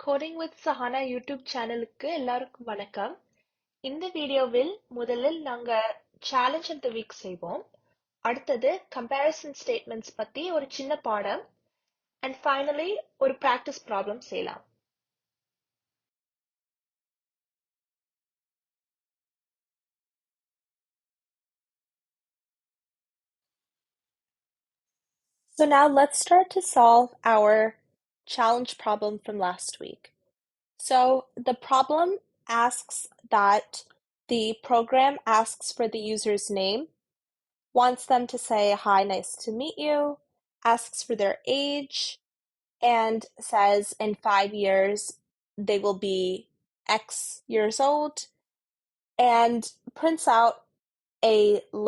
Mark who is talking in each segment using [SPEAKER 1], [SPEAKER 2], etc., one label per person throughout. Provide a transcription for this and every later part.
[SPEAKER 1] Coding with Sahana YouTube சேனலுக்கு எல்லாருக்கும் வணக்கம். இந்த வீடியோவில் முதலில் நாங்க சேலஞ்ச் ஆஃப் த வீக் செய்வோம். அடுத்தது கம்பேரிசன் ஸ்டேட்மெண்ட்ஸ் பத்தி ஒரு சின்ன பாடம் அண்ட் ஃபைனலி ஒரு பிராக்டிஸ் ப்ராப்ளம் செய்யலாம். So now let's start to solve our challenge problem from last week. So the problem asks that the program asks for the user's name, wants them to say, "Hi, nice to meet you," asks for their age, and says in 5 years they will be X years old, and prints out a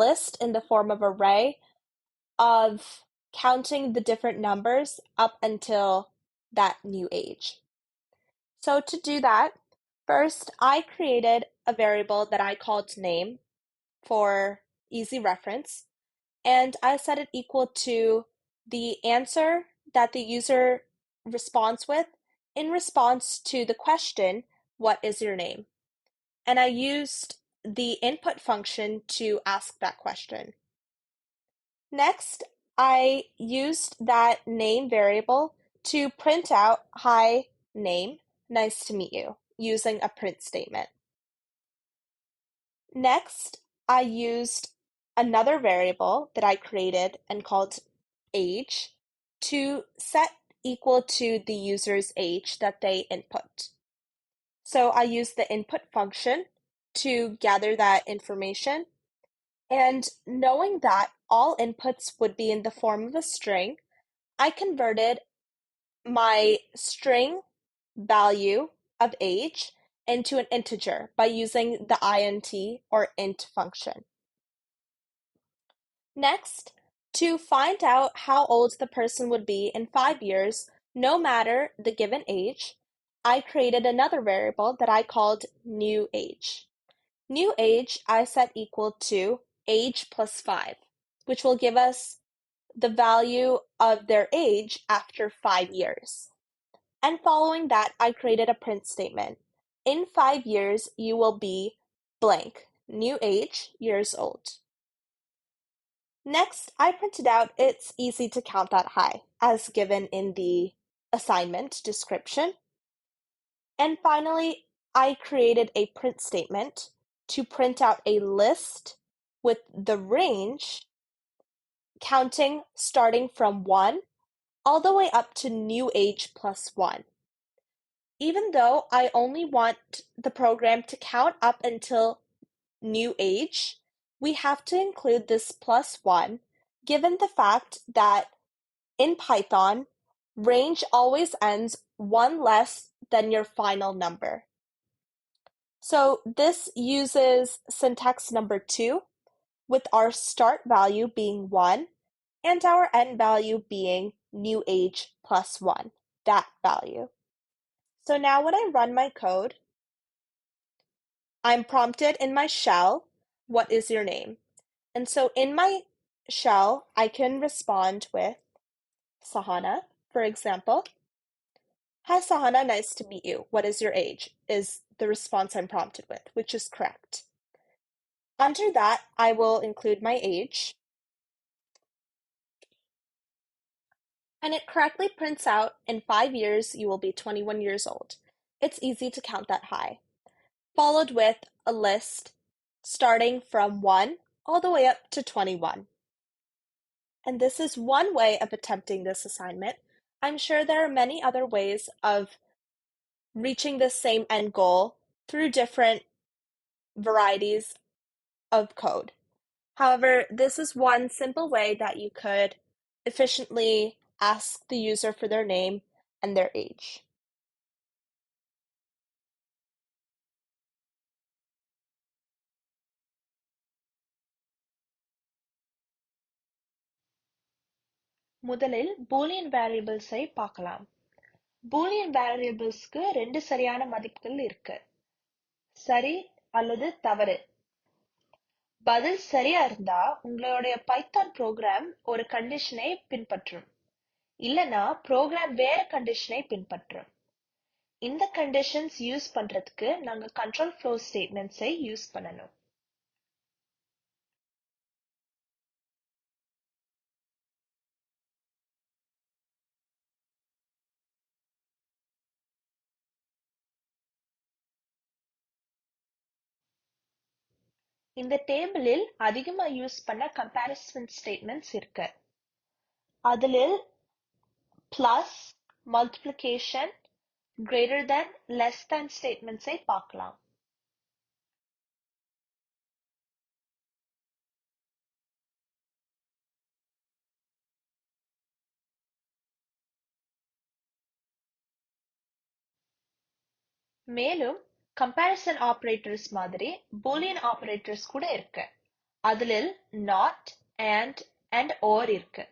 [SPEAKER 1] list in the form of array of counting the different numbers up until that new age. So to do that, first I created a variable that I called name for easy reference, and I set it equal to the answer that the user responds with in response to the question, "What is your name?" And I used the input function to ask that question. Next, I used that name variable to print out, "Hi, name, nice to meet you," using a print statement. Next, I used another variable that I created and called age to set equal to the user's age that they input. So I used the input function to gather that information, and knowing that all inputs would be in the form of a string, I converted my string value of age into an integer by using the int or int function. Next, to find out how old the person would be in 5 years, no matter the given age, I created another variable that I called new age. New age I set equal to age plus 5, which will give us the value of their age after 5 years. And following that, I created a print statement. In 5 years, you will be blank, new age, years old. Next, I printed out "It's easy to count that high," as given in the assignment description. And finally, I created a print statement to print out a list with the range counting starting from 1 all the way up to new age plus 1. Even though I only want the program to count up until new age, we have to include this plus 1, given the fact that in Python, range always ends one less than your final number. So this uses syntax number 2, with our start value being 1 and our end value being new age plus 1, that value. So now when I run my code, I'm prompted in my shell, "What is your name?" And so in my shell, I can respond with Sahana, for example. "Hi Sahana, nice to meet you. What is your age?" is the response I'm prompted with, which is correct. Under that, I will include my age, and it correctly prints out, "In 5 years, you will be 21 years old. It's easy to count that high," followed with a list starting from 1 all the way up to 21. And this is one way of attempting this assignment. I'm sure there are many other ways of reaching the same end goal through different varieties of code. However, this is one simple way that you could efficiently ask the user for their name and their age. முதலில் Boolean வேரியபிள்ஸை பார்க்கலாம். Boolean வேரியபிள்ஸ்க்கு 2 சரியான மதிப்புகள் இருக்கு. சரி அல்லது தவறு. பதில் சரியா இருந்தா உங்களுடைய பைத்தான் ப்ரோக்ராம் ஒரு கண்டிஷனை பின்பற்றும். இல்லனா ப்ரோக்ராம் வேற கண்டிஷனை பின்பற்றும். இந்த கண்டிஷன்ஸ் யூஸ் பண்றதுக்கு நாங்க கண்ட்ரோல் ஃப்ளோ ஸ்டேட்மெண்ட்ஸை யூஸ் பண்ணணும். இந்த டேபிளில் அதிகமா யூஸ் பண்ண கம்பேரிசன் ஸ்டேட்மெண்ட்ஸ் இருக்கு. அதில் plus, multiplication, greater than, less than ஸ்டேட்மெண்ட்ஸை பார்க்கலாம். மேலும் கம்பேரிசன் ஆப்பரேட்டர்ஸ் மாதிரி பூலியன் ஆப்பரேட்டர்ஸ் கூட இருக்கு. அதில் நாட், and or இருக்கு.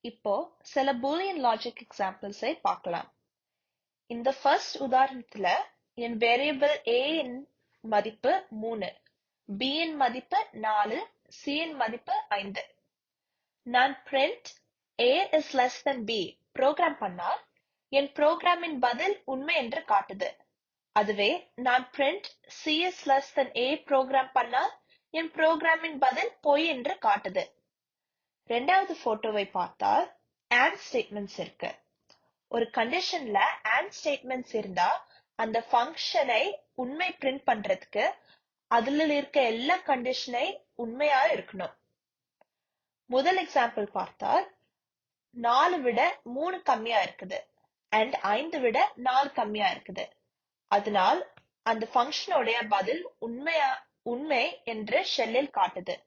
[SPEAKER 1] இப்போ சில பூலியன் லாஜிக் எக்ஸாம்பிள்ஸை பார்க்கலாம். இந்த ஃபர்ஸ்ட் உதாரணத்துல என் வேரியபிள் a இன் மதிப்பு 3, b இன் மதிப்பு 4, c இன் மதிப்பு 5. நான் print a is less than b program பண்ணால் என் ப்ரோக்ராமின் பதில் உண்மை என்று காட்டுது. அதுவே நான் print c is less than a program பண்ணால் என் ப்ரோக்ராமின் பதில் பொய் என்று காட்டுது. ரெண்டாவது போட்டோவை பார்த்தால் and ஸ்டேட்மெண்ட்ஸ் இருக்கு. ஒரு கண்டிஷன்ல and ஸ்டேட்மெண்ட்ஸ் இருந்தா அந்த ஃபங்க்ஷனை உண்மை பிரிண்ட் பண்றதுக்கு அதுல இருக்க எல்லா கண்டிஷனை உண்மையா இருக்கணும். முதல் எக்ஸாம்பிள் பார்த்தால் 4 விட 3 கம்மியா இருக்குது and 5 விட 4 கம்மியா இருக்குது. அதனால் அந்த ஃபங்க்ஷனோட பதில் உண்மை என்று ஷெல்லில் காட்டுது.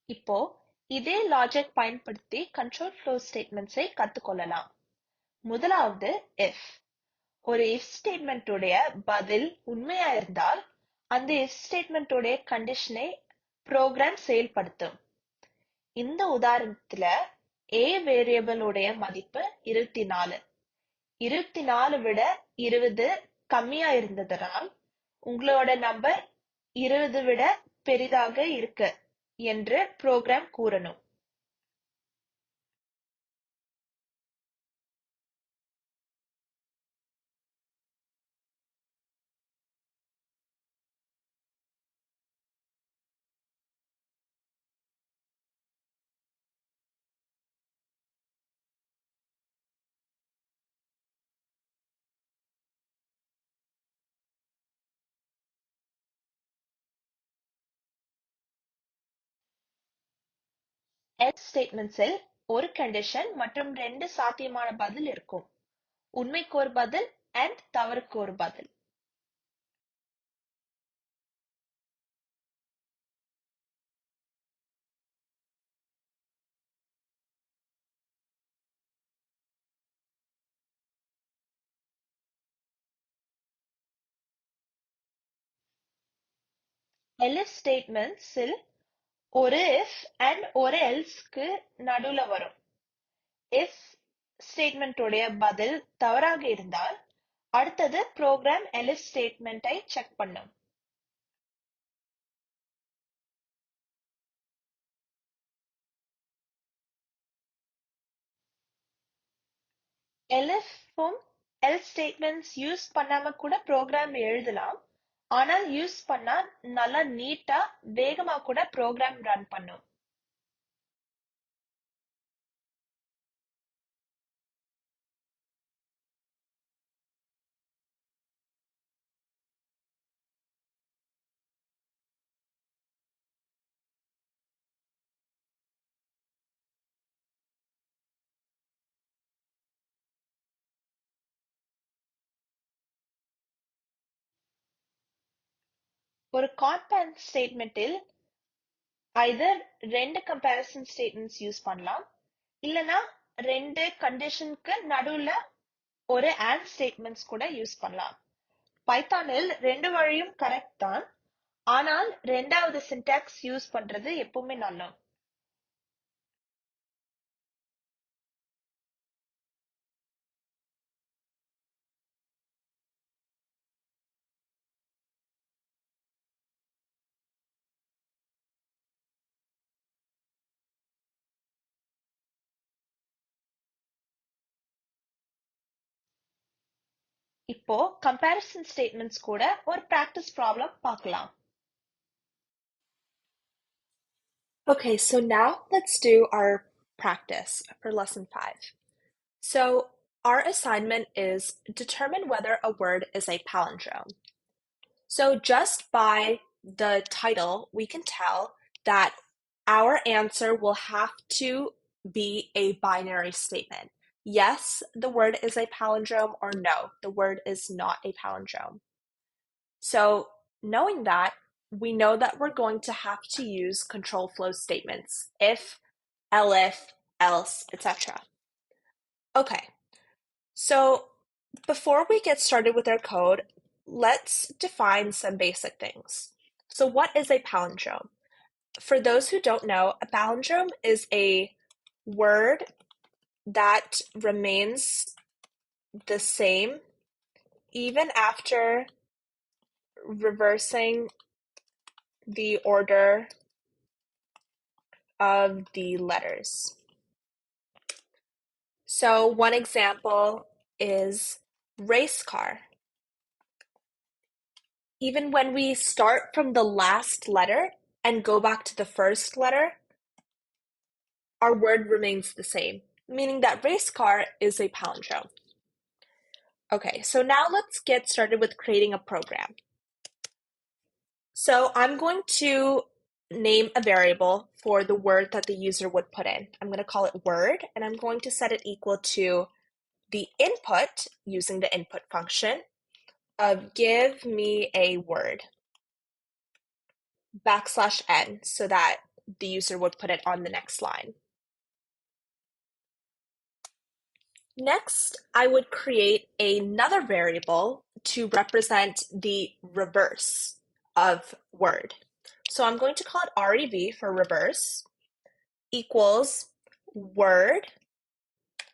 [SPEAKER 1] இப்போ இதே லாஜிக் பயன்படுத்தி கண்ட்ரோல் ஃப்ளோ ஸ்டேட்மெண்ட்ஸை கத்துக்கொள்ளலாம். முதலாவது if. ஒரு if ஸ்டேட்மெண்ட் உடைய பதில் உண்மையா இருந்தால் அந்த if ஸ்டேட்மெண்ட் உடைய கண்டிஷனை ப்ரோக்ராம் செயல்படுத்தும். இந்த உதாரணத்துல a வேரியபிள் உடைய மதிப்பு 24. 24 விட 20 கம்மியா இருந்ததனால் உங்களோட நம்பர் 20 விட பெரிதாக இருக்கு என்று ப்ரோக்ராம் கூறணும். else ஸ்டேட்மெண்ட்ஸில் ஒரு கண்டிஷன் மற்றும் 2 சாத்தியமான பதில் இருக்கும். உண்மைக்கு ஒரு பதில் and தவறுக்கு ஒரு பதில். elif ஸ்டேட்மெண்ட்ஸில் ஒரு if and ஒரு elseக்கு நடுவுல வரும். if ஸ்டேட்மெண்ட் உடைய பதில் தவறாக இருந்தால் அடுத்தது ப்ரோக்ராம் elif ஸ்டேட்மெண்ட்டை செக் பண்ணும். elifம் else ஸ்டேட்மெண்ட்ஸ் யூஸ் பண்ணாம கூட ப்ரோக்ராம் எழுதலாம். ஆனால் யூஸ் பண்ணா நல்லா நீட்டா வேகமா கூட ப்ரோக்ராம் ரன் பண்ணும். ஒரு காம்பேர் ஸ்டேட்மெண்ட்டில் either 2 கம்பேரிசன் ஸ்டேட்மெண்ட்ஸ் யூஸ் பண்ணலாம், இல்லனா 2 கண்டிஷனுக்கு நடுவுல ஒரு and ஸ்டேட்மெண்ட்ஸ் கூட யூஸ் பண்ணலாம். பைத்தானில் ரெண்டு வழியும் கரெக்ட் தான். ஆனால் ரெண்டாவது சின்டாக்ஸ் யூஸ் பண்றது எப்பவுமே நல்லா. இப்போ கம்பேரிசன் ஸ்டேட்மெண்ட்ஸ் கூட ஒரு பிராக்டிஸ் ப்ராப்ளம் பார்க்கலாம். Okay, so now let's do our practice for lesson 5. So our assignment is determine whether a word is a palindrome. So just by the title, we can tell that our answer will have to be a binary statement. Yes, the word is a palindrome, or no, the word is not a palindrome. So knowing that, we know that we're going to have to use control flow statements: if, elif, else, etc. Okay, so before we get started with our code, let's define some basic things. So what is a palindrome? For those who don't know, a palindrome is a word that remains the same even after reversing the order of the letters. So one example is race car. Even when we start from the last letter and go back to the first letter, our word remains the same, meaning that race car is a palindrome. Okay, so now let's get started with creating a program. So I'm going to name a variable for the word that the user would put in. I'm going to call it word, and I'm going to set it equal to the input using the input function of give me a word \n so that the user would put it on the next line. Next, I would create another variable to represent the reverse of word. So I'm going to call it rev for reverse equals word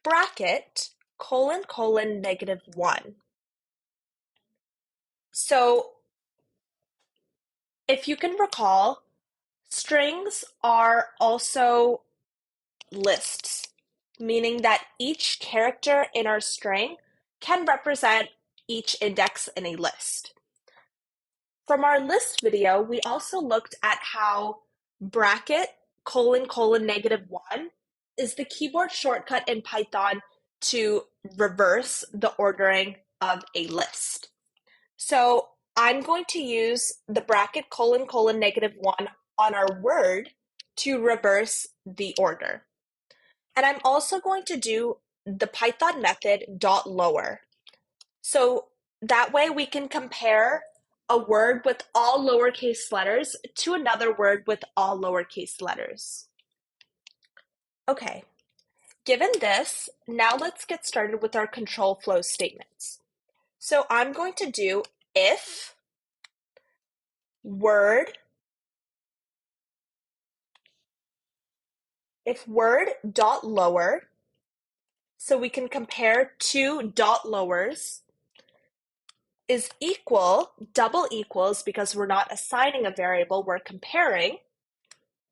[SPEAKER 1] bracket colon colon -1. So if you can recall, strings are also lists, meaning that each character in our string can represent each index in a list. From our list video, we also looked at how bracket colon colon -1 is the keyboard shortcut in Python to reverse the ordering of a list. So I'm going to use the bracket colon colon -1 on our word to reverse the order. And I'm also going to do the Python method .lower. So that way we can compare a word with all lowercase letters to another word with all lowercase letters. Okay, given this, now let's get started with our control flow statements. So I'm going to do if word dot lower, so we can compare two dot lowers, is equal, double equals, because we're not assigning a variable, we're comparing,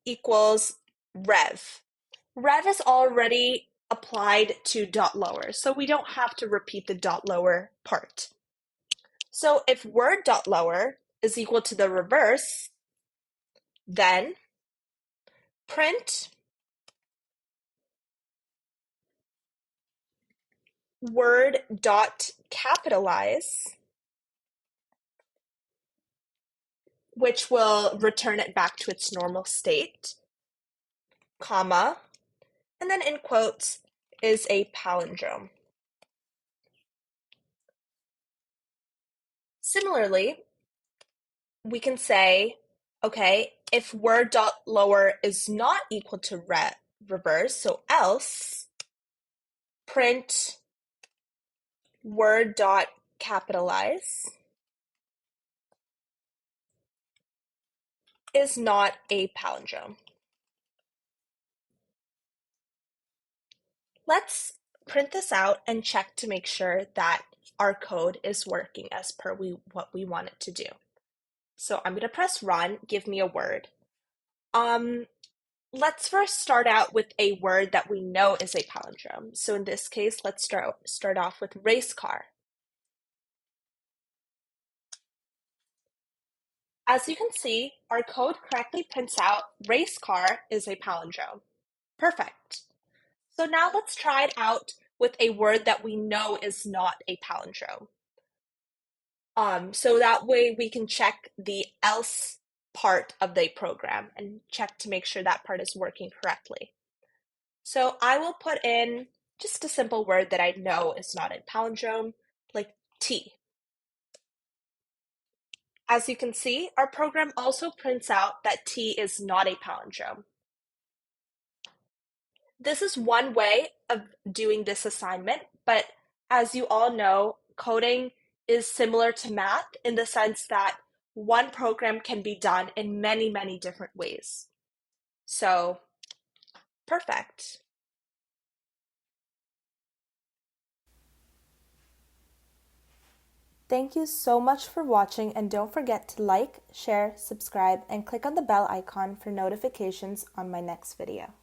[SPEAKER 1] equals rev. Rev is already applied to dot lower, so we don't have to repeat the dot lower part. So if word dot lower is equal to the reverse, then print word dot capitalize, which will return it back to its normal state, comma, and then in quotes is a palindrome. Similarly, we can say, okay, if word dot lower is not equal to reverse, so else, print word dot capitalize, is not a palindrome. Let's print this out and check to make sure that our code is working as per what we want it to do. So I'm going to press run, give me a word. Let's first start out with a word that we know is a palindrome. So in this case, let's start off with race car. As you can see, our code correctly prints out race car is a palindrome. Perfect. So now let's try it out with a word that we know is not a palindrome. So that way we can check the else part of the program and check to make sure that part is working correctly. So I will put in just a simple word that I know is not a palindrome, like tea. As you can see, our program also prints out that tea is not a palindrome. This is one way of doing this assignment, but as you all know, coding is similar to math in the sense that one program can be done in many, many different ways. So, perfect. Thank you so much for watching, and don't forget to like, share, subscribe, and click on the bell icon for notifications on my next video.